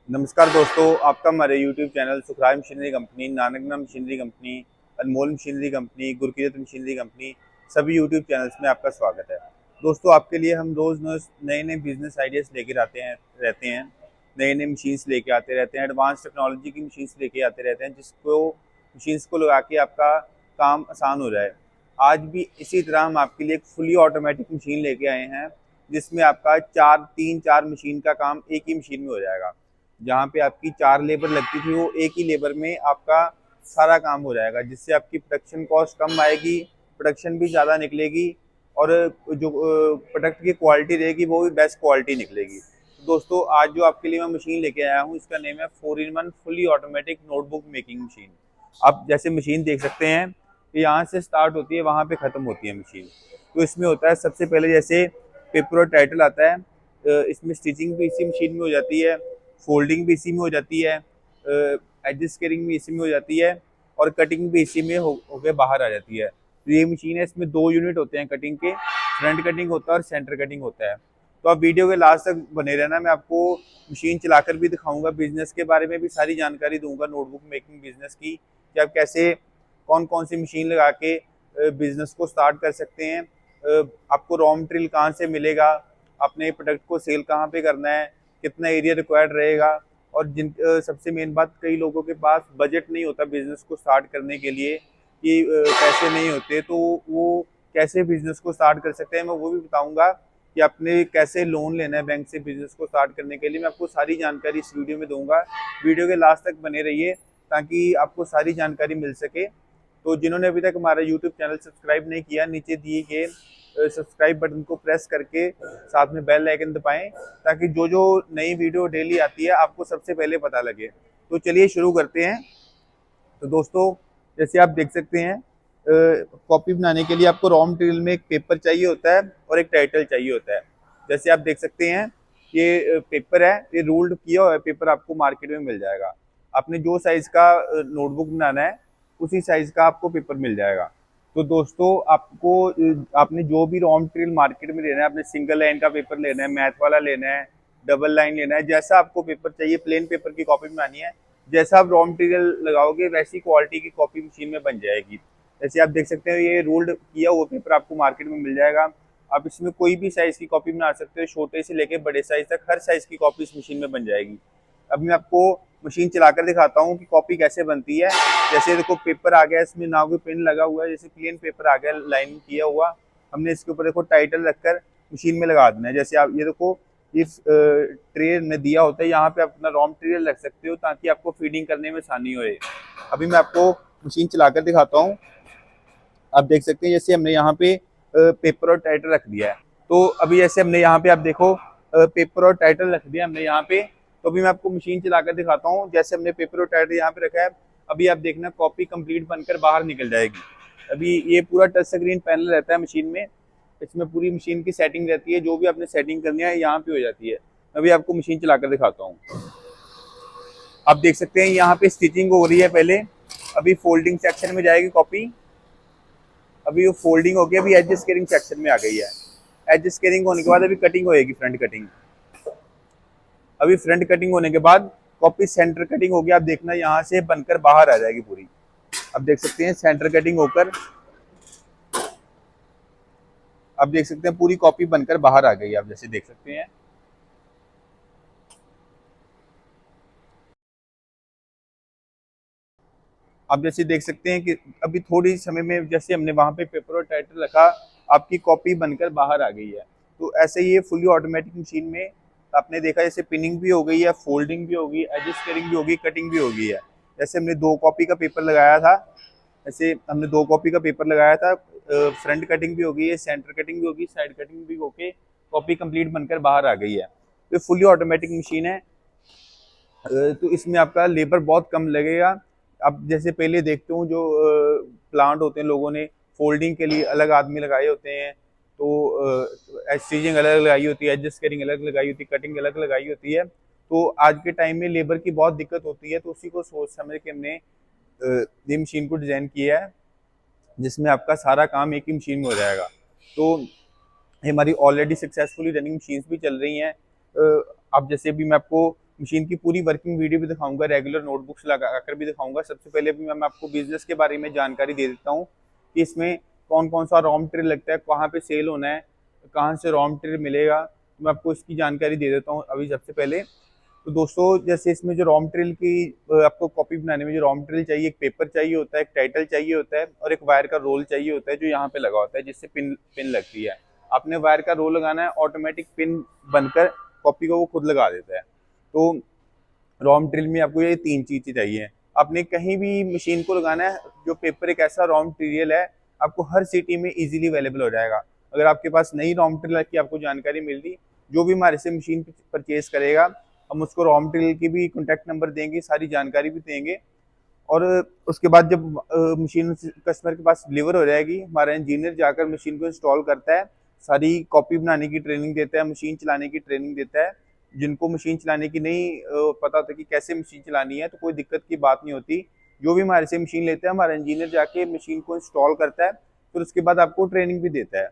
नमस्कार दोस्तों, आपका हमारे YouTube channel Sukhrai machinery company, Nankana machinery company, Anmol machinery company, Gurkirat machinery company सभी YouTube चैनल्स में आपका स्वागत है। दोस्तों, आपके लिए हम रोज़ नए नए बिजनेस आइडियाज़ लेकर आते हैं रहते हैं, नए नए मशीन्स लेके आते रहते हैं, एडवांस टेक्नोलॉजी की मशीन्स लेके आते रहते हैं, जिसको मशीन्स को लगा के आपका काम आसान हो जाए। आज भी इसी तरह हम आपके लिए एक फुली ऑटोमेटिक मशीन लेके आए हैं, जिसमें आपका चार मशीन का काम एक ही मशीन में हो जाएगा। जहाँ पे आपकी 4 लेबर लगती थी, वो एक ही लेबर में आपका सारा काम हो जाएगा, जिससे आपकी प्रोडक्शन कॉस्ट कम आएगी, प्रोडक्शन भी ज़्यादा निकलेगी और जो प्रोडक्ट की क्वालिटी रहेगी वो भी बेस्ट क्वालिटी निकलेगी। तो दोस्तों, आज जो आपके लिए मैं मशीन लेके आया हूँ, इसका नेम है 4-in-1 fully automatic notebook making machine. आप जैसे मशीन देख सकते हैं कि यहाँ से स्टार्ट होती है, वहाँ पे ख़त्म होती है मशीन। तो इसमें होता है, सबसे पहले जैसे पेपर और टाइटल आता है, इसमें स्टिचिंग भी इसी मशीन में हो जाती है, फोल्डिंग भी इसी में हो जाती है, एडजस्टिंग भी इसी में हो जाती है और कटिंग भी इसी में होके बाहर आ जाती है। तो ये मशीन है, इसमें 2 यूनिट होते हैं कटिंग के, फ्रंट कटिंग होता है और सेंटर कटिंग होता है। तो आप वीडियो के लास्ट तक बने रहना, मैं आपको मशीन चलाकर भी दिखाऊंगा, बिजनेस के बारे में भी सारी जानकारी दूंगा, नोटबुक मेकिंग बिजनेस की, कि आप कैसे कौन कौन सी मशीन लगा के बिजनेस को स्टार्ट कर सकते हैं, आपको रॉ मटेरियल कहाँ से मिलेगा, अपने प्रोडक्ट को सेल कहाँ पे करना है, कितना एरिया रिक्वायर्ड रहेगा। और सबसे मेन बात, कई लोगों के पास बजट नहीं होता बिजनेस को स्टार्ट करने के लिए, कि पैसे नहीं होते, तो वो कैसे बिजनेस को स्टार्ट कर सकते हैं, मैं वो भी बताऊंगा कि आपने कैसे लोन लेना है बैंक से बिजनेस को स्टार्ट करने के लिए। मैं आपको सारी जानकारी इस वीडियो में दूंगा, वीडियो के लास्ट तक बने रहिए ताकि आपको सारी जानकारी मिल सके। तो जिन्होंने अभी तक हमारा यूट्यूब चैनल सब्सक्राइब नहीं किया, नीचे दिए गए सब्सक्राइब बटन को प्रेस करके साथ में बेल आइकन दबाएं, ताकि जो जो नई वीडियो डेली आती है आपको सबसे पहले पता लगे। तो चलिए शुरू करते हैं। तो दोस्तों, जैसे आप देख सकते हैं, कॉपी बनाने के लिए आपको रॉ मटेरियल में एक पेपर चाहिए होता है और एक टाइटल चाहिए होता है। जैसे आप देख सकते हैं, ये पेपर है, ये रूल्ड किया हुआ पेपर आपको मार्केट में मिल जाएगा। आपने जो साइज का नोटबुक बनाना है, उसी साइज का आपको पेपर मिल जाएगा। तो दोस्तों, आपने जो भी रॉ मटेरियल मार्केट में लेना है, आपने सिंगल लाइन का पेपर लेना है, मैथ वाला लेना है, डबल लाइन लेना है, जैसा आपको पेपर चाहिए, प्लेन पेपर की कॉपी बनानी है, जैसा आप रॉ मटेरियल लगाओगे वैसी क्वालिटी की कॉपी मशीन में बन जाएगी। जैसे आप देख सकते हैं, ये रोल्ड किया हुआ पेपर आपको मार्केट में मिल जाएगा। आप इसमें कोई भी साइज की कॉपी बना सकते हो, छोटे से लेके बड़े साइज तक हर साइज की कॉपी इस मशीन में बन जाएगी। अब मैं आपको मशीन चलाकर दिखाता हूँ कि कॉपी कैसे बनती है। जैसे देखो, पेपर आ गया, इसमें ना कोई पेन लगा हुआ है, जैसे प्लेन पेपर आ गया लाइन किया हुआ। हमने इसके ऊपर देखो टाइटल रखकर मशीन में लगा देना है। जैसे आप ये देखो, इस ट्रे में दिया होता है, यहाँ पे आप अपना रॉ मटेरियल रख सकते हो ताकि आपको फीडिंग करने में आसानी होए। अभी मैं आपको मशीन चलाकर दिखाता हूँ। आप देख सकते हैं, जैसे हमने यहाँ पे पेपर और टाइटल रख दिया है। तो अभी जैसे हमने यहाँ पे, आप देखो, पेपर और टाइटल रख दिया हमने यहाँ पे। तो अभी मैं आपको मशीन चलाकर दिखाता हूँ। जैसे हमने पेपर और टाइटल यहाँ पे रखा है, अभी आप देखना कॉपी कंप्लीट बनकर बाहर निकल जाएगी। अभी ये पूरा टच स्क्रीन पैनल रहता है मशीन में, इसमें पूरी मशीन की सेटिंग रहती है, जो भी आपने सेटिंग करनी है यहाँ पे हो जाती है। अभी आपको मशीन चलाकर दिखाता हूँ। आप देख सकते हैं, यहाँ पे स्टिचिंग हो रही है पहले, अभी फोल्डिंग सेक्शन में जाएगी कॉपी। अभी वो फोल्डिंग हो गई, अभी एज स्केलिंग सेक्शन में आ गई है। एज स्केलिंग होने के बाद अभी कटिंग होएगी, फ्रंट कटिंग। अभी फ्रंट कटिंग होने के बाद कॉपी सेंटर कटिंग होगी। आप देखना, यहाँ से बनकर बाहर आ जाएगी पूरी। आप देख सकते हैं, सेंटर कटिंग होकर आप देख सकते हैं पूरी कॉपी बनकर बाहर आ गई। आप जैसे देख सकते हैं, आप जैसे देख सकते हैं कि अभी थोड़ी समय में जैसे हमने वहां पे पेपर और टाइटल रखा, आपकी कॉपी बनकर बाहर आ गई है। तो ऐसे ही ये फुली ऑटोमेटिक मशीन में आपने देखा, जैसे पिनिंग भी हो गई है, फोल्डिंग भी होगी, एडजस्टिंग भी होगी, कटिंग भी हो गई है। जैसे हमने 2 कॉपी का पेपर लगाया था, ऐसे हमने 2 कॉपी का पेपर लगाया था, फ्रंट कटिंग भी होगी है, सेंटर कटिंग भी होगी, साइड कटिंग भी होके कॉपी कंप्लीट बनकर बाहर आ गई है। तो फुली ऑटोमेटिक मशीन है। तो इसमें आपका लेबर बहुत कम लगेगा। अब जैसे पहले देखते हूँ, जो प्लांट होते हैं, लोगों ने फोल्डिंग के लिए अलग आदमी लगाए होते हैं, तो स्टिचिंग अलग लगाई होती है, एडजस्ट कटिंग अलग लगाई होती है, कटिंग अलग लगाई होती है। तो आज के टाइम में लेबर की बहुत दिक्कत होती है, तो उसी को सोच समझ के हमने ये मशीन को डिज़ाइन किया है, जिसमें आपका सारा काम एक ही मशीन में हो जाएगा। तो हमारी ऑलरेडी सक्सेसफुली रनिंग मशीन्स भी चल रही हैं। अब जैसे भी मैं आपको मशीन की पूरी वर्किंग वीडियो भी दिखाऊंगा, रेगुलर नोटबुक्स लगा कर भी दिखाऊंगा। सबसे पहले भी मैं आपको बिजनेस के बारे में जानकारी दे देता हूँ कि इसमें कौन कौन सा रॉ मटेरियल लगता है, कहाँ पे सेल होना है, कहाँ से रॉ मटेरियल मिलेगा, तो मैं आपको इसकी जानकारी दे देता हूँ अभी सबसे पहले। तो दोस्तों जैसे इसमें जो रॉ मटेरियल की आपको कॉपी बनाने में जो रॉ मटेरियल चाहिए, एक पेपर चाहिए होता है, एक टाइटल चाहिए होता है और एक वायर का रोल चाहिए होता है जो यहाँ पे लगा होता है जिससे पिन पिन लगती है। आपने वायर का रोल लगाना है, ऑटोमेटिक पिन बनकर कॉपी को वो खुद लगा देता है। तो रॉ मटेरियल में आपको ये 3 चीजें चाहिए। आपने कहीं भी मशीन को लगाना है, जो पेपर एक ऐसा रॉ मटेरियल है आपको हर सिटी में इजीली अवेलेबल हो जाएगा। अगर आपके पास नई रॉ मटेरियल की आपको जानकारी मिल रही, जो भी हमारे से मशीन परचेज करेगा हम उसको रॉ मटेरियल की भी कॉन्टैक्ट नंबर देंगे, सारी जानकारी भी देंगे। और उसके बाद जब मशीन कस्टमर के पास डिलीवर हो जाएगी, हमारा इंजीनियर जाकर मशीन को इंस्टॉल करता है, सारी कॉपी बनाने की ट्रेनिंग देता है, मशीन चलाने की ट्रेनिंग देता है। जिनको मशीन चलाने की नहीं पता होता कि कैसे मशीन चलानी है तो कोई दिक्कत की बात नहीं होती। जो भी हमारे से मशीन लेते हैं हमारा इंजीनियर जाके मशीन को इंस्टॉल करता है, फिर उसके बाद आपको ट्रेनिंग भी देता है।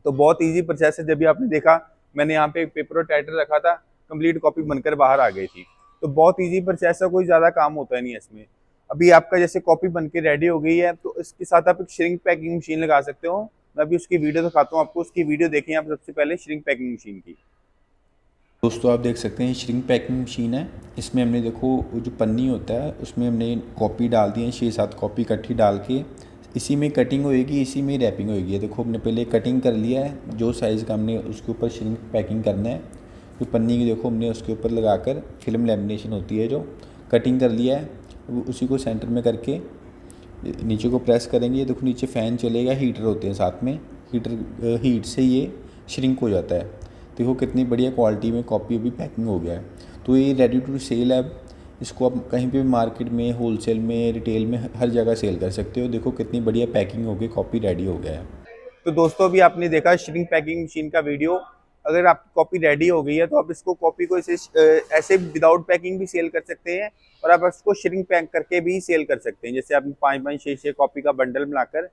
तो बहुत ईजी प्रोसेस है। जब भी आपने देखा मैंने यहाँ पे पेपर और टाइटल रखा था, कंप्लीट कॉपी बनकर बाहर आ गई थी। तो बहुत ईजी प्रोसेस है, कोई ज़्यादा काम होता नहीं है इसमें। अभी आपका जैसे कॉपी बन के रेडी हो गई है तो इसके साथ आप एक श्रिंक पैकिंग मशीन लगा सकते हो। मैं अभी उसकी वीडियो दिखाता हूँ आपको, उसकी वीडियो देखें आप सबसे पहले श्रिंक पैकिंग मशीन की। दोस्तों आप देख सकते हैं श्रिंक पैकिंग मशीन है। इसमें हमने देखो वो जो पन्नी होता है उसमें हमने कॉपी डाल दी है, 6-7 कॉपी इकट्ठी डाल के इसी में कटिंग होएगी, इसी में रैपिंग होएगी। देखो हमने पहले कटिंग कर लिया है, जो साइज़ का हमने उसके ऊपर श्रिंक पैकिंग करना है। तो पन्नी की देखो हमने उसके ऊपर लगाकर फिल्म लेमिनेशन होती है जो कटिंग कर लिया है, उसी को सेंटर में करके नीचे को प्रेस करेंगे। देखो नीचे फ़ैन चलेगा, हीटर होते हैं साथ में, हीट से ये श्रिंक हो जाता है। देखो कितनी बढ़िया क्वालिटी में कॉपी अभी पैकिंग हो गया है। तो ये रेडी टू सेल है। इसको आप कहीं पे भी मार्केट में, होलसेल में, रिटेल में हर जगह सेल कर सकते हो। देखो कितनी बढ़िया पैकिंग हो गई, कॉपी रेडी हो गया है। तो दोस्तों अभी आपने देखा श्रिंक पैकिंग मशीन का वीडियो। अगर आपकी कॉपी रेडी हो गई है तो आप इसको कॉपी को ऐसे विदाउट पैकिंग भी सेल कर सकते हैं और आप इसको श्रिंक पैक करके भी सेल कर सकते हैं। जैसे आप 5-5, 6-6 कॉपी का बंडल बनाकर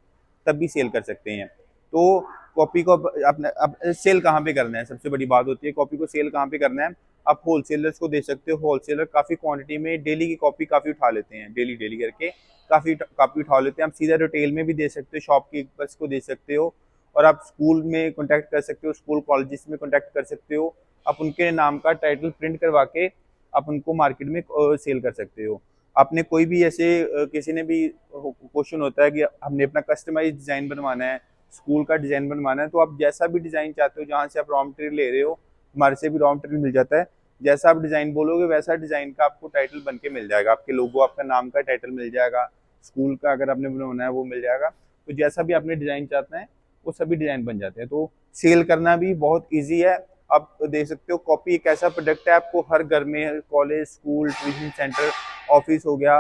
तब भी सेल कर सकते हैं। तो कॉपी को अपने अब सेल कहाँ पे करना है, सबसे बड़ी बात होती है कॉपी को सेल कहाँ पे करना है। आप होलसेलर्स को दे सकते हो। होलसेलर काफ़ी क्वांटिटी में डेली की कॉपी काफ़ी उठा लेते हैं, डेली डेली करके काफ़ी कॉपी उठा लेते हैं। आप सीधा रिटेल में भी दे सकते हो, शॉपकीपर्स को दे सकते हो और आप स्कूल में कांटेक्ट कर सकते हो, स्कूल कॉलेजेस में कांटेक्ट कर सकते हो। आप उनके नाम का टाइटल प्रिंट करवा के आप उनको मार्केट में सेल कर सकते हो। आपने कोई भी ऐसे किसी ने भी क्वेश्चन होता है कि हमने अपना कस्टमाइज डिज़ाइन बनवाना है, स्कूल का डिज़ाइन बनवाना है, तो आप जैसा भी डिज़ाइन चाहते हो, जहाँ से आप रॉ मटेरियल ले रहे हो हमारे से भी रॉ मटेरियल मिल जाता है। जैसा आप डिज़ाइन बोलोगे वैसा डिज़ाइन का आपको टाइटल बन के मिल जाएगा, आपके लोगो, आपका नाम का टाइटल मिल जाएगा, स्कूल का अगर आपने बनवाना है वो मिल जाएगा। तो जैसा भी आपने डिज़ाइन चाहते हैं वो सभी डिज़ाइन बन जाते हैं। तो सेल करना भी बहुत ईजी है। आप देख सकते हो कॉपी एक ऐसा प्रोडक्ट है, आपको हर घर में, college, school, tuition centre, office हो गया,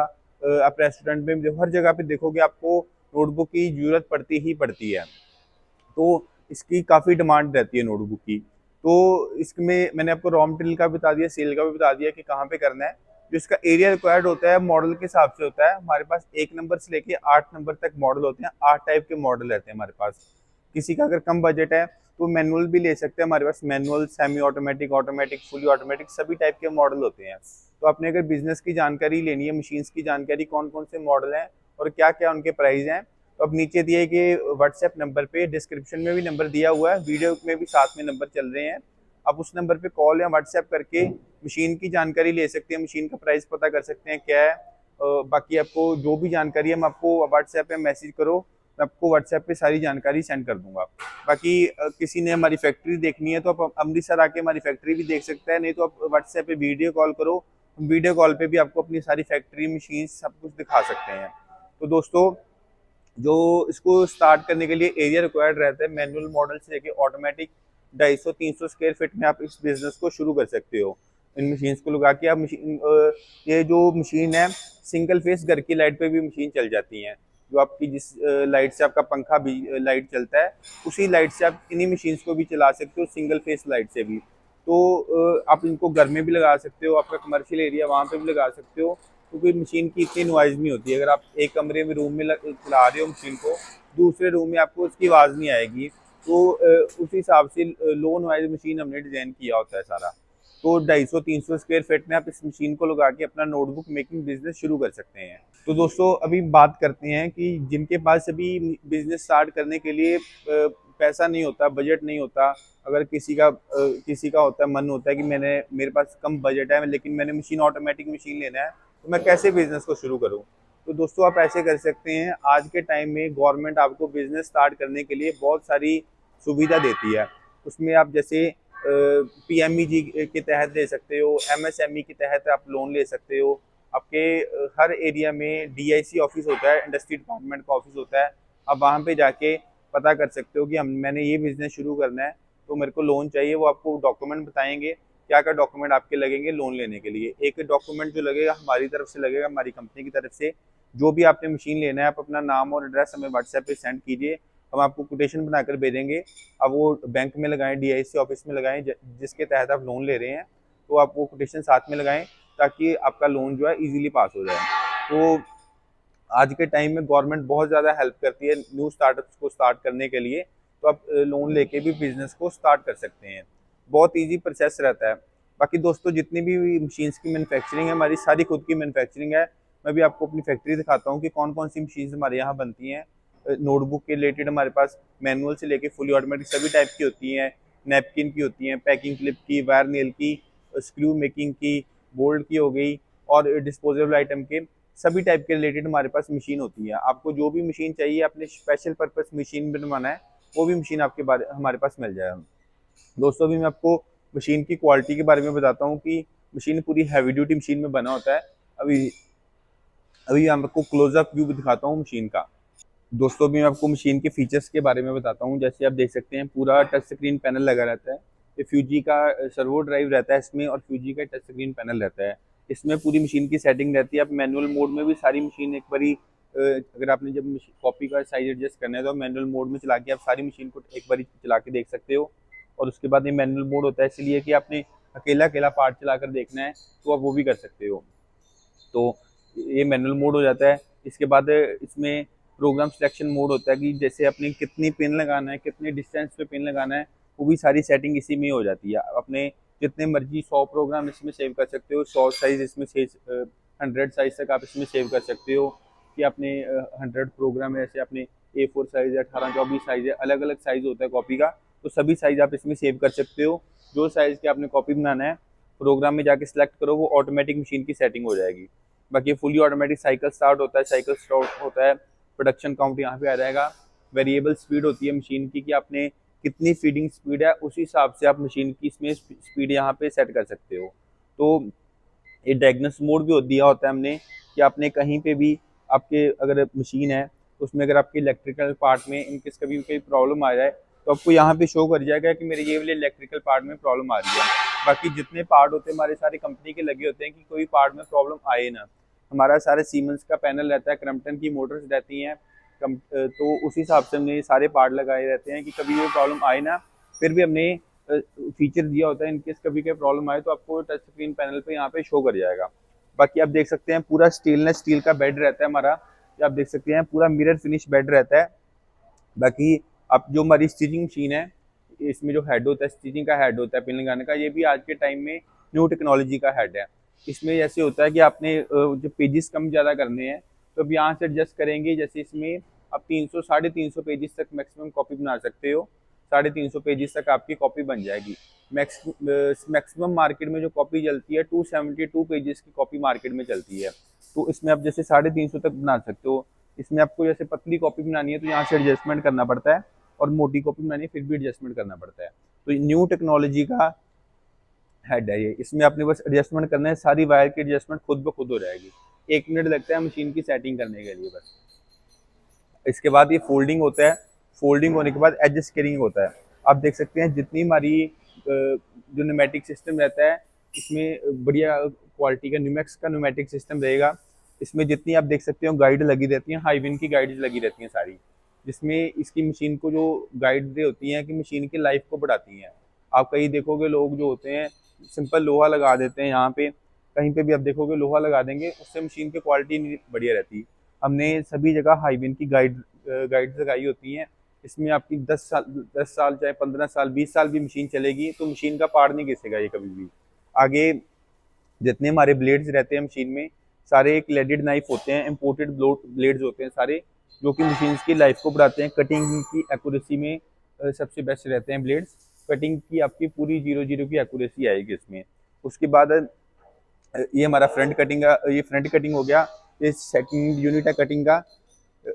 आप रेस्टोरेंट में देखो, हर जगह पे देखोगे आपको नोटबुक की जरूरत पड़ती ही पड़ती है। तो इसकी काफ़ी डिमांड रहती है नोटबुक की। तो इसमें मैंने आपको रॉ मटेरियल का बता दिया, सेल का भी बता दिया कि कहाँ पे करना है। जो इसका एरिया रिक्वायर्ड होता है मॉडल के हिसाब से होता है। हमारे पास 1 नंबर से लेके 8 नंबर तक मॉडल होते हैं, 8 टाइप के मॉडल रहते हैं हमारे पास। किसी का अगर कम बजट है तो मैनुअल भी ले सकते हैं, हमारे पास manual, semi automatic, automatic, fully automatic सभी टाइप के मॉडल होते हैं। तो आपने अगर बिजनेस की जानकारी लेनी है, मशीन्स की जानकारी, कौन कौन से मॉडल हैं और क्या क्या उनके प्राइस हैं, तो अब नीचे दिए गए व्हाट्सएप नंबर पे, डिस्क्रिप्शन में भी नंबर दिया हुआ है, वीडियो में भी साथ में नंबर चल रहे हैं। आप उस नंबर पे कॉल या व्हाट्सएप करके मशीन की जानकारी ले सकते हैं, मशीन का प्राइस पता कर सकते हैं क्या है। बाकी आपको जो भी जानकारी है मैं आपको व्हाट्सएप पे मैसेज करो, मैं आपको व्हाट्सएप पे सारी जानकारी सेंड कर दूंगा। बाकी किसी ने हमारी फैक्ट्री देखनी है तो आप अमृतसर आके हमारी फैक्ट्री भी देख सकते हैं, नहीं तो आप व्हाट्सएप पे वीडियो कॉल करो, वीडियो कॉल पे भी आपको अपनी सारी फैक्ट्री, मशीन सब कुछ दिखा सकते हैं। तो दोस्तों जो इसको स्टार्ट करने के लिए एरिया रिक्वायर्ड रहता है, मैनुअल मॉडल से लेके ऑटोमेटिक 250-300 स्क्वायर फीट में आप इस बिजनेस को शुरू कर सकते हो। इन मशीन्स को लगा के आप ये जो मशीन है सिंगल फेस घर की लाइट पे भी मशीन चल जाती है। जो आपकी जिस लाइट से आपका पंखा भी लाइट चलता है उसी लाइट से आप इन्हीं मशीन्स को भी चला सकते हो, सिंगल फेस लाइट से भी। तो आप इनको घर में भी लगा सकते हो, आपका कमर्शियल एरिया वहाँ पे भी लगा सकते हो, क्योंकि मशीन की इतनी नॉइज़ नहीं होती है। अगर आप एक कमरे में रूम में चला रहे हो मशीन को, दूसरे रूम में आपको उसकी आवाज़ नहीं आएगी। तो उस हिसाब से लो नॉइज़ मशीन हमने डिज़ाइन किया होता है सारा। तो 250-300 स्क्वायर फीट में आप इस मशीन को लगा के अपना नोटबुक मेकिंग बिजनेस शुरू कर सकते हैं। तो दोस्तों अभी बात करते हैं कि जिनके पास अभी बिजनेस स्टार्ट करने के लिए पैसा नहीं होता, बजट नहीं होता, अगर किसी का होता है, मन होता है कि मेरे पास कम बजट है लेकिन मैंने ऑटोमेटिक मशीन लेना है, तो मैं कैसे बिजनेस को शुरू करूँ। तो दोस्तों आप ऐसे कर सकते हैं, आज के टाइम में गवर्नमेंट आपको बिजनेस स्टार्ट करने के लिए बहुत सारी सुविधा देती है। उसमें आप जैसे PMEG के तहत ले सकते हो, MSME के तहत आप लोन ले सकते हो। आपके हर एरिया में DIC ऑफिस होता है, इंडस्ट्री डिपार्टमेंट का ऑफिस होता है। आप वहाँ पे जाके पता कर सकते हो कि मैंने ये बिजनेस शुरू करना है, तो मेरे को लोन चाहिए। वो आपको डॉक्यूमेंट बताएंगे, क्या क्या डॉक्यूमेंट आपके लगेंगे लोन लेने के लिए। एक डॉक्यूमेंट जो लगेगा हमारी तरफ से लगेगा, हमारी कंपनी की तरफ से। जो भी आपने मशीन लेना है, आप अपना नाम और एड्रेस हमें व्हाट्सएप पे सेंड कीजिए, हम आपको कोटेशन बनाकर भेजेंगे। अब वो बैंक में लगाएं, DIC ऑफिस में लगाएं, जिसके तहत आप लोन ले रहे हैं, तो आप वो कोटेशन साथ में लगाएं ताकि आपका लोन जो है इजीली पास हो जाए। तो आज के टाइम में गवर्नमेंट बहुत ज़्यादा हेल्प करती है न्यू स्टार्टअप्स को स्टार्ट करने के लिए, तो आप लोन लेके भी बिजनेस को स्टार्ट कर सकते हैं। बहुत ईजी प्रोसेस रहता है। बाकी दोस्तों जितनी भी मशीन्स की मैन्युफैक्चरिंग है, हमारी सारी खुद की मैन्युफैक्चरिंग है। मैं भी आपको अपनी फैक्ट्री दिखाता हूँ कि कौन कौन सी मशीन्स हमारे यहाँ बनती हैं। नोटबुक के रिलेटेड हमारे पास मैनुअल से लेके फुली ऑटोमेटिक सभी टाइप की होती हैं। नैपकिन की होती हैं, पैकिंग क्लिप की, वायर नेल की, स्क्रू मेकिंग की, बोल्ट की हो गई, और डिस्पोजेबल आइटम के सभी टाइप के रिलेटेड हमारे पास मशीन होती है। आपको जो भी मशीन चाहिए, अपने स्पेशल पर्पस मशीन बनवाना है, वो भी मशीन आपके बारे हमारे पास मिल जाएगा। दोस्तों अभी मैं आपको मशीन की क्वालिटी के बारे में बताता हूँ कि मशीन पूरी हैवी ड्यूटी मशीन में बना होता है। अभी अभी मैं आपको क्लोजअप व्यू दिखाता हूँ मशीन का। दोस्तों अभी मैं आपको मशीन के फीचर्स के बारे में बताता हूँ। जैसे आप देख सकते हैं, पूरा टच स्क्रीन पैनल लगा रहता है। ये फ्यूजी का सर्वो ड्राइव रहता है इसमें, और फ्यूजी का टच स्क्रीन पैनल रहता है। इसमें पूरी मशीन की सेटिंग रहती है। आप मैनुअल मोड में भी सारी मशीन एक बारी अगर आपने जब कॉपी का साइज एडजस्ट करना है, तो मैनुअल मोड में चला के आप सारी मशीन को एक बारी चला के देख सकते हो। और उसके बाद ये मैनुअल मोड होता है इसलिए कि आपने अकेला अकेला पार्ट चला कर देखना है, तो आप वो भी कर सकते हो। तो ये मैनुअल मोड हो जाता है। इसके बाद इसमें प्रोग्राम सिलेक्शन मोड होता है कि जैसे अपने कितनी पिन लगाना है, कितने डिस्टेंस पे पिन लगाना है, वो भी सारी सेटिंग इसी में हो जाती है। अपने जितने मर्जी 100 प्रोग्राम इसमें सेव कर सकते हो। 100 साइज इसमें 100 साइज तक आप इसमें सेव कर सकते हो कि अपने 100 प्रोग्राम है। जैसे अपने A4 साइज है, 18-24 साइज है, अलग अलग साइज होता है कॉपी का, तो सभी साइज आप इसमें सेव कर सकते हो। जो साइज के आपने कॉपी बनाना है, प्रोग्राम में जाके सिलेक्ट करो, वो ऑटोमेटिक मशीन की सेटिंग हो जाएगी। बाकी फुली ऑटोमेटिक साइकिल स्टार्ट होता है, साइकिल स्टॉप होता है, प्रोडक्शन काउंट यहाँ पे आ जाएगा। वेरिएबल स्पीड होती है मशीन की कि आपने कितनी फीडिंग स्पीड है, उस हिसाब से आप मशीन की इसमें स्पीड यहाँ पे सेट कर सकते हो। तो ये डायग्नोस मोड भी दिया होता है हमने कि आपने कहीं पे भी आपके अगर मशीन है, उसमें अगर आपके इलेक्ट्रिकल पार्ट में इनकेस कभी कोई प्रॉब्लम आ जाए, तो आपको यहाँ पे शो कर जाएगा कि मेरे ये वाले इलेक्ट्रिकल पार्ट में प्रॉब्लम आ रही है। बाकी जितने पार्ट होते हैं हमारे सारे कंपनी के लगे होते हैं कि कोई पार्ट में प्रॉब्लम आए ना। हमारा सारे सीमेंस का पैनल रहता है, क्रम्पटन की मोटर्स रहती हैं, तो उस हिसाब से हमने सारे पार्ट लगाए रहते हैं कि कभी ये प्रॉब्लम आए ना। फिर भी हमने फीचर दिया होता है, इनकेस कभी कोई प्रॉब्लम आए तो आपको टच स्क्रीन पैनल पे यहाँ पे शो कर जाएगा। बाकी आप देख सकते हैं पूरा स्टेनलेस स्टील का बेड रहता है हमारा। ये आप देख सकते हैं पूरा मिरर फिनिश बेड रहता है। बाकी आप जो हमारी स्टिचिंग मशीन है, इसमें जो हेड होता है, स्टिचिंग का हेड होता है पिन लगाने का, ये भी आज के टाइम में न्यू टेक्नोलॉजी का हेड है। इसमें ऐसे होता है कि आपने जो पेजेस कम ज़्यादा करने हैं, तो अब यहाँ से एडजस्ट करेंगे। जैसे इसमें आप 300 350 पेजेस तक मैक्सिमम कॉपी बना सकते हो। 350 पेजेस तक आपकी कॉपी बन जाएगी। मैक्सिमम मार्केट में जो कॉपी चलती है 272 पेजेस की कॉपी मार्केट में चलती है। तो इसमें आप जैसे 350 तक बना सकते हो। इसमें आपको जैसे पतली कॉपी बनानी है तो यहाँ से एडजस्टमेंट करना पड़ता है, और मोटी कॉपी बनानी है फिर भी एडजस्टमेंट करना पड़ता है। तो न्यू टेक्नोलॉजी का हेड है ये। इसमें आपने बस एडजस्टमेंट करना है, सारी वायर की एडजस्टमेंट खुद ब खुद हो जाएगी। 1 मिनट लगता है मशीन की सेटिंग करने के लिए बस। इसके बाद ये फोल्डिंग होता है। फोल्डिंग होने के बाद एज स्केलिंग होता है। आप देख सकते हैं जितनी हमारी जो न्यूमेटिक सिस्टम रहता है, इसमें बढ़िया क्वालिटी का न्यूमैक्स का न्यूमेटिक सिस्टम रहेगा। इसमें जितनी आप देख सकते हो गाइड लगी रहती हैं, हाईविन की गाइड लगी रहती हैं सारी, जिसमें इसकी मशीन को जो गाइड होती हैं कि मशीन की लाइफ को बढ़ाती हैं। आप कहीं देखोगे लोग जो होते हैं सिंपल लोहा लगा देते हैं, यहाँ पे कहीं पे भी आप देखोगे लोहा लगा देंगे, उससे मशीन की क्वालिटी नहीं बढ़िया रहती। हमने सभी जगह हाईविन की गाइड्स लगाई होती हैं। इसमें आपकी 10 साल चाहे 15 साल 20 साल भी मशीन चलेगी, तो मशीन का पार्ट नहीं घिसेगा ये कभी भी। आगे जितने हमारे ब्लेड्स रहते हैं मशीन में, सारे एक लेडेड नाइफ होते हैं, इम्पोर्टेड ब्लेड्स होते हैं सारे, जो कि मशीन की लाइफ को बढ़ाते हैं। कटिंग की एक्यूरेसी में सबसे बेस्ट रहते हैं ब्लेड्स। कटिंग की आपकी पूरी 0-0 की एक्यूरेसी आएगी इसमें। उसके बाद ये हमारा फ्रंट कटिंग का, ये फ्रंट कटिंग हो गया। ये सेकंड यूनिट है कटिंग का।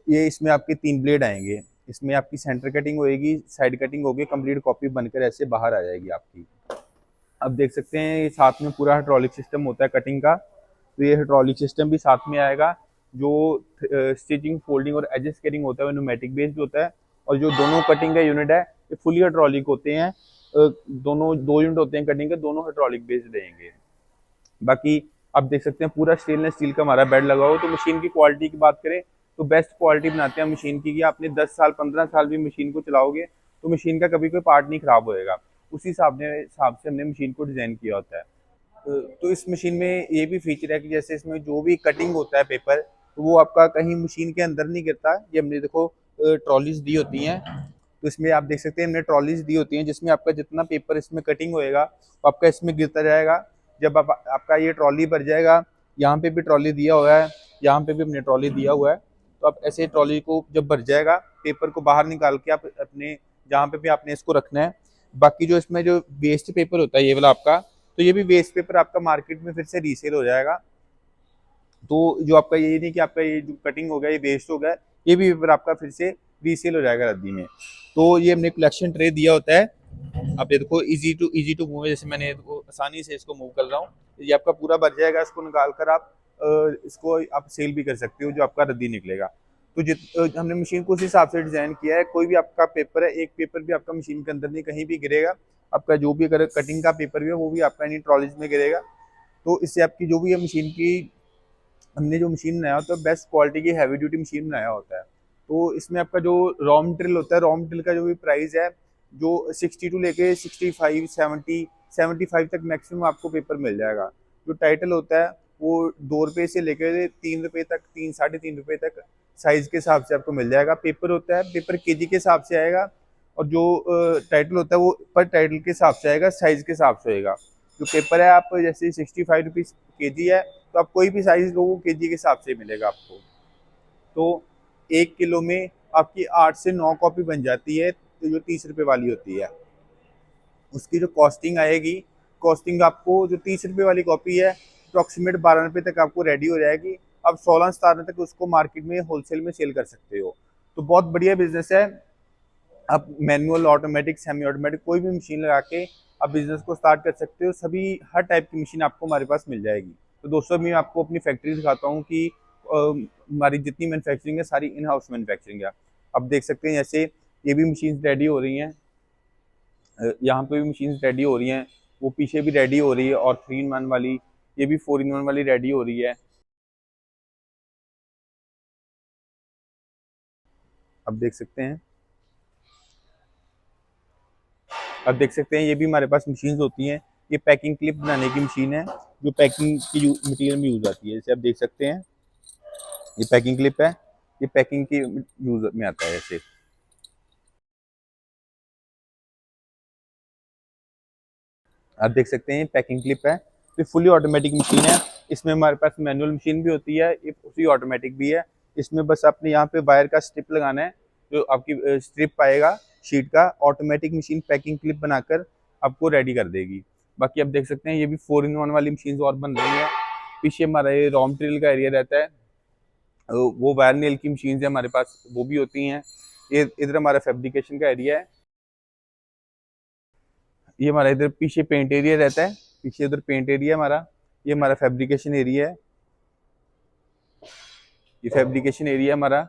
ये इसमें आपके 3 ब्लेड आएंगे। इसमें आपकी सेंटर कटिंग होएगी, साइड कटिंग होगी, कंप्लीट कॉपी बनकर ऐसे बाहर आ जाएगी आपकी। अब देख सकते हैं ये साथ में पूरा हाइड्रोलिक सिस्टम होता है कटिंग का, तो ये हाइड्रोलिक सिस्टम भी साथ में आएगा। जो स्टिचिंग, फोल्डिंग और एजेस कटिंग होता है वो न्यूमेटिक बेस्ड होता है, और जो दोनों कटिंग का यूनिट है ये फुली हाइड्रोलिक होते हैं। दोनों 2 यूनिट होते हैं कटिंग के, दोनों हाइड्रोलिक बेस्ड रहेंगे। बाकी आप देख सकते हैं पूरा स्टेनलेस स्टील का हमारा बेड लगा हो। तो मशीन की क्वालिटी की बात करें तो बेस्ट क्वालिटी बनाते हैं मशीन की, कि आपने 10 साल 15 साल भी मशीन को चलाओगे तो मशीन का कभी कोई पार्ट नहीं खराब होएगा। उसी हिसाब से हमने मशीन को डिज़ाइन किया होता है। तो इस मशीन में ये भी फीचर है कि जैसे इसमें जो भी कटिंग होता है पेपर, तो वो आपका कहीं मशीन के अंदर नहीं गिरता। ये हमने देखो ट्रॉलीज दी होती हैं, तो इसमें आप देख सकते हैं हमने ट्रॉलीज दी होती हैं, जिसमें आपका जितना पेपर इसमें कटिंग होएगा तो आपका इसमें गिरता जाएगा। जब आपका ये ट्रॉली भर जाएगा, यहाँ पे भी ट्रॉली दिया हुआ है, यहाँ पे भी हमने ट्रॉली दिया हुआ है, तो आप ऐसे ट्रॉली को जब भर जाएगा, पेपर को बाहर निकाल के आप अपने जहाँ पे भी आपने इसको रखना है। बाकी जो इसमें जो वेस्ट पेपर होता है ये वाला आपका, तो ये भी वेस्ट पेपर आपका मार्केट में फिर से रीसेल हो जाएगा। तो जो आपका ये नहीं कि आपका ये जो कटिंग हो गया ये वेस्ट हो गया, ये भी पेपर आपका फिर से रीसेल हो जाएगा रद्दी में। तो ये हमने कलेक्शन ट्रे दिया होता है। आप ये देखो इजी टू मूव है, जैसे मैंने आसानी से इसको मूव कर रहा हूँ, ये आपका पूरा भर जाएगा। इसको निकाल कर आप इसको आप सेल भी कर सकते हो, जो आपका रद्दी निकलेगा। तो हमने मशीन को उस हिसाब से डिजाइन किया है। कोई भी आपका पेपर है, एक पेपर भी आपका मशीन के अंदर नहीं कहीं भी गिरेगा। आपका जो भी अगर कटिंग का पेपर भी है वो भी आपका इन ट्रॉलीज में गिरेगा। तो इससे आपकी जो भी है मशीन की, हमने जो मशीन बनाया होता है बेस्ट क्वालिटी की हैवी ड्यूटी मशीन बनाया होता है। तो इसमें आपका जो रॉ मटेरियल होता है, रॉ मटेरियल का जो भी प्राइस है, जो 62 लेके 65 70 75 तक मैक्सिमम आपको पेपर मिल जाएगा। जो टाइटल होता है वो 2 रुपये से लेकर 3 रुपये तक, 3-3.5 रुपये तक साइज के हिसाब से आपको मिल जाएगा। पेपर होता है, पेपर केजी के हिसाब से आएगा, और जो टाइटल होता है वो पर टाइटल के हिसाब से आएगा, साइज के हिसाब से होएगा। जो पेपर है आप जैसे 65 रुपीज़ केजी है, तो आप कोई भी साइज लो वो केजी के हिसाब से मिलेगा आपको। तो 1 किलो में आपकी 8 से 9 कॉपी बन जाती है, तो जो 30 रुपये वाली होती है उसकी जो कॉस्टिंग आएगी, कॉस्टिंग आपको जो 30 रुपये वाली कॉपी है अप्रॉक्सीमेट 12 रुपये तक आपको रेडी हो जाएगी। अब 16-17 तक उसको मार्केट में होलसेल में सेल कर सकते हो। तो बहुत बढ़िया बिजनेस है। आप मैनुअल, ऑटोमेटिक, सेमी ऑटोमेटिक कोई भी मशीन लगा के आप बिजनेस को स्टार्ट कर सकते हो। सभी हर टाइप की मशीन आपको हमारे पास मिल जाएगी। तो दोस्तों मैं आपको अपनी फैक्ट्री दिखाता हूँ कि हमारी जितनी मैन्युफैक्चरिंग है सारी इन हाउस मैन्युफैक्चरिंग है। आप देख सकते हैं जैसे ये भी मशीन रेडी हो रही हैं, यहाँ पे भी मशीन रेडी हो रही हैं, वो पीछे भी रेडी हो रही है, और 3-in-1 वाली, ये भी 4-in-1 वाली रेडी हो रही है। आप देख सकते हैं, अब देख सकते हैं ये भी हमारे पास मशीन होती हैं। ये पैकिंग क्लिप बनाने की मशीन है, जो पैकिंग की मटीरियल में यूज आती है। जैसे आप देख सकते हैं ये पैकिंग क्लिप है, ये पैकिंग की यूज में आता है। ऐसे आप देख सकते हैं पैकिंग क्लिप है, ये फुली ऑटोमेटिक मशीन है। इसमें हमारे पास मैनुअल मशीन भी होती है, ये उसी ऑटोमेटिक भी है। इसमें बस आपने यहाँ पे वायर का स्ट्रिप लगाना है, जो आपकी स्ट्रिप पाएगा शीट का, ऑटोमेटिक मशीन पैकिंग क्लिप बनाकर आपको रेडी कर देगी। बाकी आप देख सकते हैं ये भी 4-in-1 वाली मशीन और बन रही है। पीछे हमारा ये रॉ मटेरियल का एरिया रहता है, वो वायर नेल की मशीन है हमारे पास, वो भी होती हैं। ये इधर हमारा फैब्रिकेशन का एरिया है। ये हमारा इधर पीछे पेंट एरिया रहता है, पीछे इधर पेंट एरिया हमारा, ये हमारा फैब्रिकेशन एरिया है। ये फैब्रिकेशन एरिया हमारा,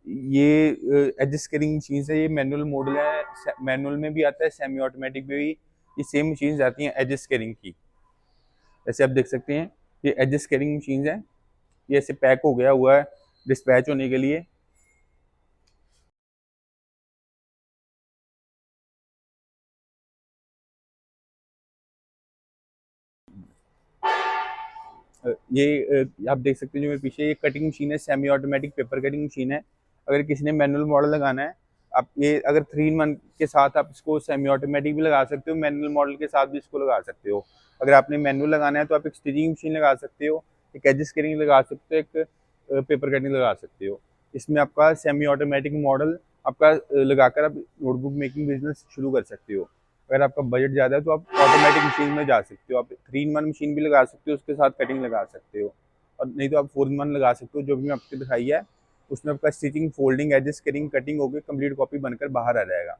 ये एडजस्ट करिंग मशीन है। ये मैनुअल मॉडल है, मैनुअल में भी आता है, सेमी ऑटोमेटिक में भी ये सेम मशीन आती हैं एडजस्ट करिंग की। जैसे आप देख सकते हैं ये एडजस्ट करिंग मशीन है, ये ऐसे पैक हो गया हुआ है डिस्पैच होने के लिए। आप देख सकते हैं जो मेरे पीछे ये कटिंग मशीन है, semi automatic paper cutting machine है। अगर किसी ने मैनुअल मॉडल लगाना है आप ये अगर 3-in-1 के साथ आप इसको सेमी ऑटोमेटिक भी लगा सकते हो, मैनुअल मॉडल के साथ भी इसको लगा सकते हो। अगर आपने मैनुअल लगाना है तो आप एक स्टिचिंग मशीन लगा सकते हो, एक एज स्केलिंग लगा सकते हो, एक पेपर कटिंग लगा सकते हो। इसमें आपका सेमी ऑटोमेटिक मॉडल आपका लगाकर आप नोटबुक मेकिंग बिजनेस शुरू कर सकते हो। अगर आपका बजट ज़्यादा है तो आप ऑटोमेटिक मशीन में जा सकते हो, आप 3-in-1 मशीन भी लगा सकते हो, उसके साथ कटिंग लगा सकते हो, और नहीं तो आप 4-in-1 लगा सकते हो, जो भी मैं आपको दिखाई है उसमें आपका stitching, folding, edges, cutting, cutting होकर कंप्लीट कॉपी बनकर बाहर आ जाएगा।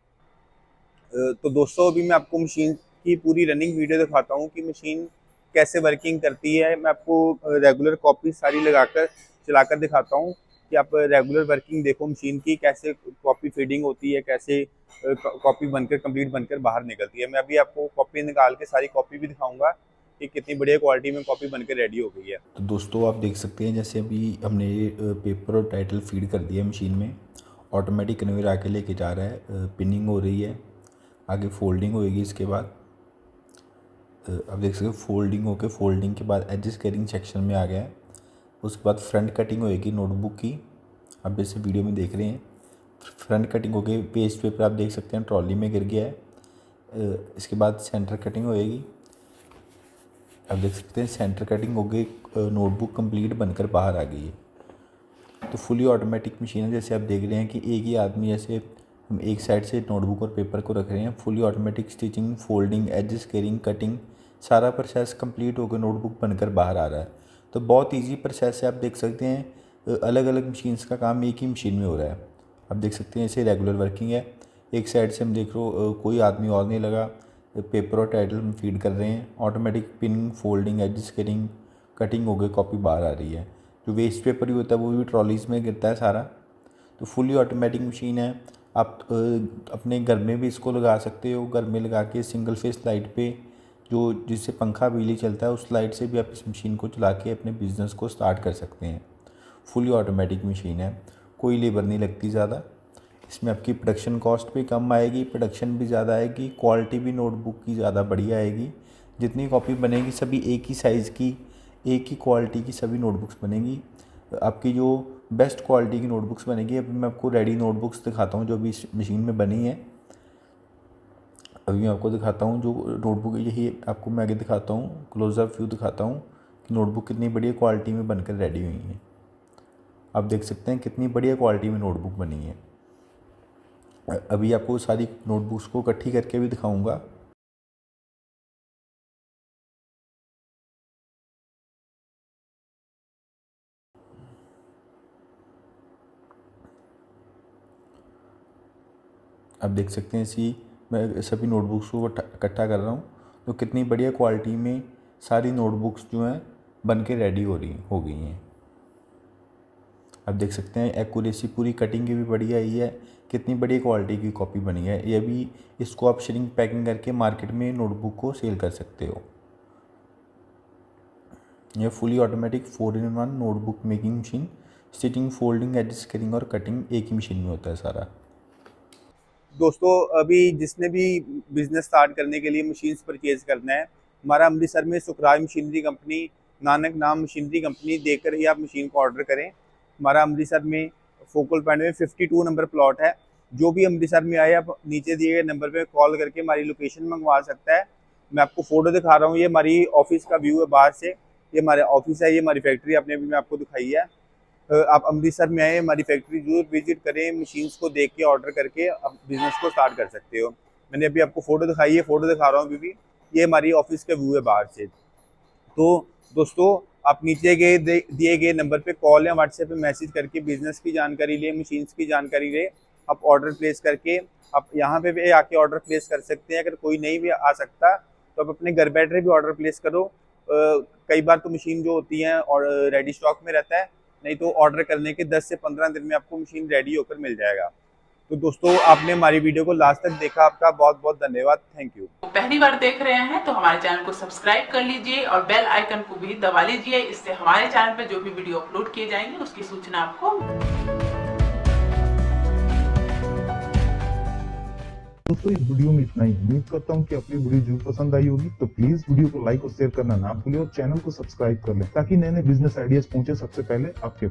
तो दोस्तों अभी मैं आपको मशीन की पूरी रनिंग वीडियो दिखाता हूँ कि मशीन कैसे वर्किंग करती है। मैं आपको रेगुलर कॉपी सारी लगाकर चलाकर दिखाता हूँ कि आप रेगुलर वर्किंग देखो मशीन की, कैसे कॉपी फीडिंग होती है, कैसे कॉपी बनकर कंप्लीट बनकर बाहर निकलती है। मैं अभी आपको कॉपी निकाल के सारी कॉपी भी दिखाऊंगा कि कितनी बढ़िया क्वालिटी में कॉपी बनकर रेडी हो गई है। तो दोस्तों आप देख सकते हैं जैसे अभी हमने पेपर और टाइटल फीड कर दिया मशीन में, ऑटोमेटिक कन्वेयर आके लेके जा रहा है, पिनिंग हो रही है, आगे फोल्डिंग होएगी। इसके बाद आप देख सकते हैं फोल्डिंग होके, फोल्डिंग के बाद एजेस कटिंग सेक्शन में आ गया है। उसके बाद फ्रंट कटिंग होएगी नोटबुक की, आप जैसे वीडियो में देख रहे हैं फ्रंट कटिंग हो गई। पेज पेपर आप देख सकते हैं ट्रॉली में गिर गया है। इसके बाद सेंटर कटिंग होएगी, आप देख सकते हैं सेंटर कटिंग हो गई, नोटबुक कंप्लीट बनकर बाहर आ गई है। तो फुली ऑटोमेटिक मशीन है, जैसे आप देख रहे हैं कि एक ही आदमी जैसे हम एक साइड से नोटबुक और पेपर को रख रहे हैं। Fully automatic stitching, folding, edges, caring, cutting, सारा प्रोसेस कंप्लीट होकर नोटबुक बनकर बाहर आ रहा है। तो बहुत ईजी प्रोसेस है, आप देख सकते हैं अलग अलग मशीन्स का काम एक ही मशीन में हो रहा है। आप देख सकते हैं इसे रेगुलर वर्किंग है। एक साइड से हम देख लो कोई आदमी और नहीं लगा, पेपर और टाइटल हम फीड कर रहे हैं। Automatic pinning, folding, edges, caring, cutting हो गई, कॉपी बाहर आ रही है। जो वेस्ट पेपर भी होता है वो भी ट्रॉलीज़ में गिरता है सारा। तो फुली ऑटोमेटिक मशीन है। आप अपने घर में भी इसको लगा सकते हो, घर में लगा के सिंगल फेस लाइट पे, जो जिससे पंखा बिजली चलता है, उस लाइट से भी आप इस मशीन को चला के अपने बिज़नेस को स्टार्ट कर सकते हैं। फुली ऑटोमेटिक मशीन है, कोई लेबर नहीं लगती ज़्यादा। इसमें आपकी प्रोडक्शन कॉस्ट भी कम आएगी, प्रोडक्शन भी ज़्यादा आएगी, क्वालिटी भी नोटबुक की ज़्यादा बढ़िया आएगी। जितनी कॉपी बनेगी सभी एक ही साइज़ की, एक ही क्वालिटी की सभी नोटबुक्स बनेगी। आपकी जो बेस्ट क्वालिटी की नोटबुक्स बनेगी। अभी मैं आपको रेडी नोटबुक्स दिखाता हूँ जो भी इस मशीन में बनी है। अभी मैं आपको दिखाता हूँ जो नोटबुक, यही आपको मैं आगे दिखाता हूँ, क्लोजअप व्यू दिखाता हूँ कि नोटबुक कितनी बढ़िया क्वालिटी में बनकर रेडी हुई है। आप देख सकते हैं कितनी बढ़िया क्वालिटी में नोटबुक बनी है। अभी आपको सारी नोटबुक्स को इकट्ठी करके भी दिखाऊंगा। आप देख सकते हैं इसी मैं सभी नोटबुक्स को इकट्ठा कर रहा हूँ, तो कितनी बढ़िया क्वालिटी में सारी नोटबुक्स जो हैं बन के रेडी हो गई हैं। आप देख सकते हैं एक्यूरेसी पूरी, कटिंग की भी बढ़िया ही है, कितनी बढ़िया क्वालिटी की कॉपी बनी है। ये भी इसको आप श्रिंक पैकिंग करके मार्केट में नोटबुक को सेल कर सकते हो। यह fully automatic 4-in-1 notebook making machine, stitching, folding, edges, cutting और कटिंग एक ही मशीन में होता है सारा। दोस्तों अभी जिसने भी बिजनेस स्टार्ट करने के लिए मशीन्स परचेज करना है, हमारा अमृतसर में सुखराज मशीनरी कंपनी, नानक नाम मशीनरी कंपनी देकर ही आप मशीन को ऑर्डर करें। हमारा अमृतसर में फोकल पॉइंट में 52 नंबर प्लॉट है। जो भी अमृतसर में आए आप नीचे दिए गए नंबर पे कॉल करके हमारी लोकेशन मंगवा सकता है। मैं आपको फोटो दिखा रहा हूँ, ये हमारी ऑफिस का व्यू है बाहर से। ये हमारे ऑफिस है, ये हमारी फैक्ट्री आपने भी मैं आपको दिखाई है। आप अमृतसर में आए, हमारी फैक्ट्री जरूर विजिट करें, मशीन्स को देख के ऑर्डर करके आप बिजनेस को स्टार्ट कर सकते हो। मैंने अभी आपको फोटो दिखाई है, फोटो दिखा रहा हूँ अभी भी। ये हमारी ऑफिस का व्यू है बाहर से। तो दोस्तों आप नीचे गए दिए गए नंबर पे कॉल या व्हाट्सएप पे मैसेज करके बिजनेस की जानकारी ले, मशीन्स की जानकारी ले, आप ऑर्डर प्लेस करके आप यहाँ पे भी आके ऑर्डर प्लेस कर सकते हैं। अगर कोई नहीं भी आ सकता तो आप अपने घर बैठे भी ऑर्डर प्लेस करो। कई बार तो मशीन जो होती है और रेडी स्टॉक में रहता है, नहीं तो ऑर्डर करने के 10 से 15 दिन में आपको मशीन रेडी होकर मिल जाएगा। तो दोस्तों आपने हमारी वीडियो को लास्ट तक देखा, आपका बहुत बहुत धन्यवाद, थैंक यू। पहली बार देख रहे हैं तो हमारे चैनल को सब्सक्राइब कर लीजिए और बेल आइकन को भी दबा लीजिए। इससे हमारे चैनल पे जो भी वीडियो अपलोड किए जाएंगे उसकी सूचना आपको। दोस्तों इस वीडियो में इतना ही। उम्मीद करता हूँ कि अपनी वीडियो जरूर पसंद आई होगी, तो प्लीज वीडियो को लाइक और शेयर करना ना भूलें और चैनल को सब्सक्राइब कर लें ताकि नए नए बिजनेस आइडियाज पहुंचे सबसे पहले आपके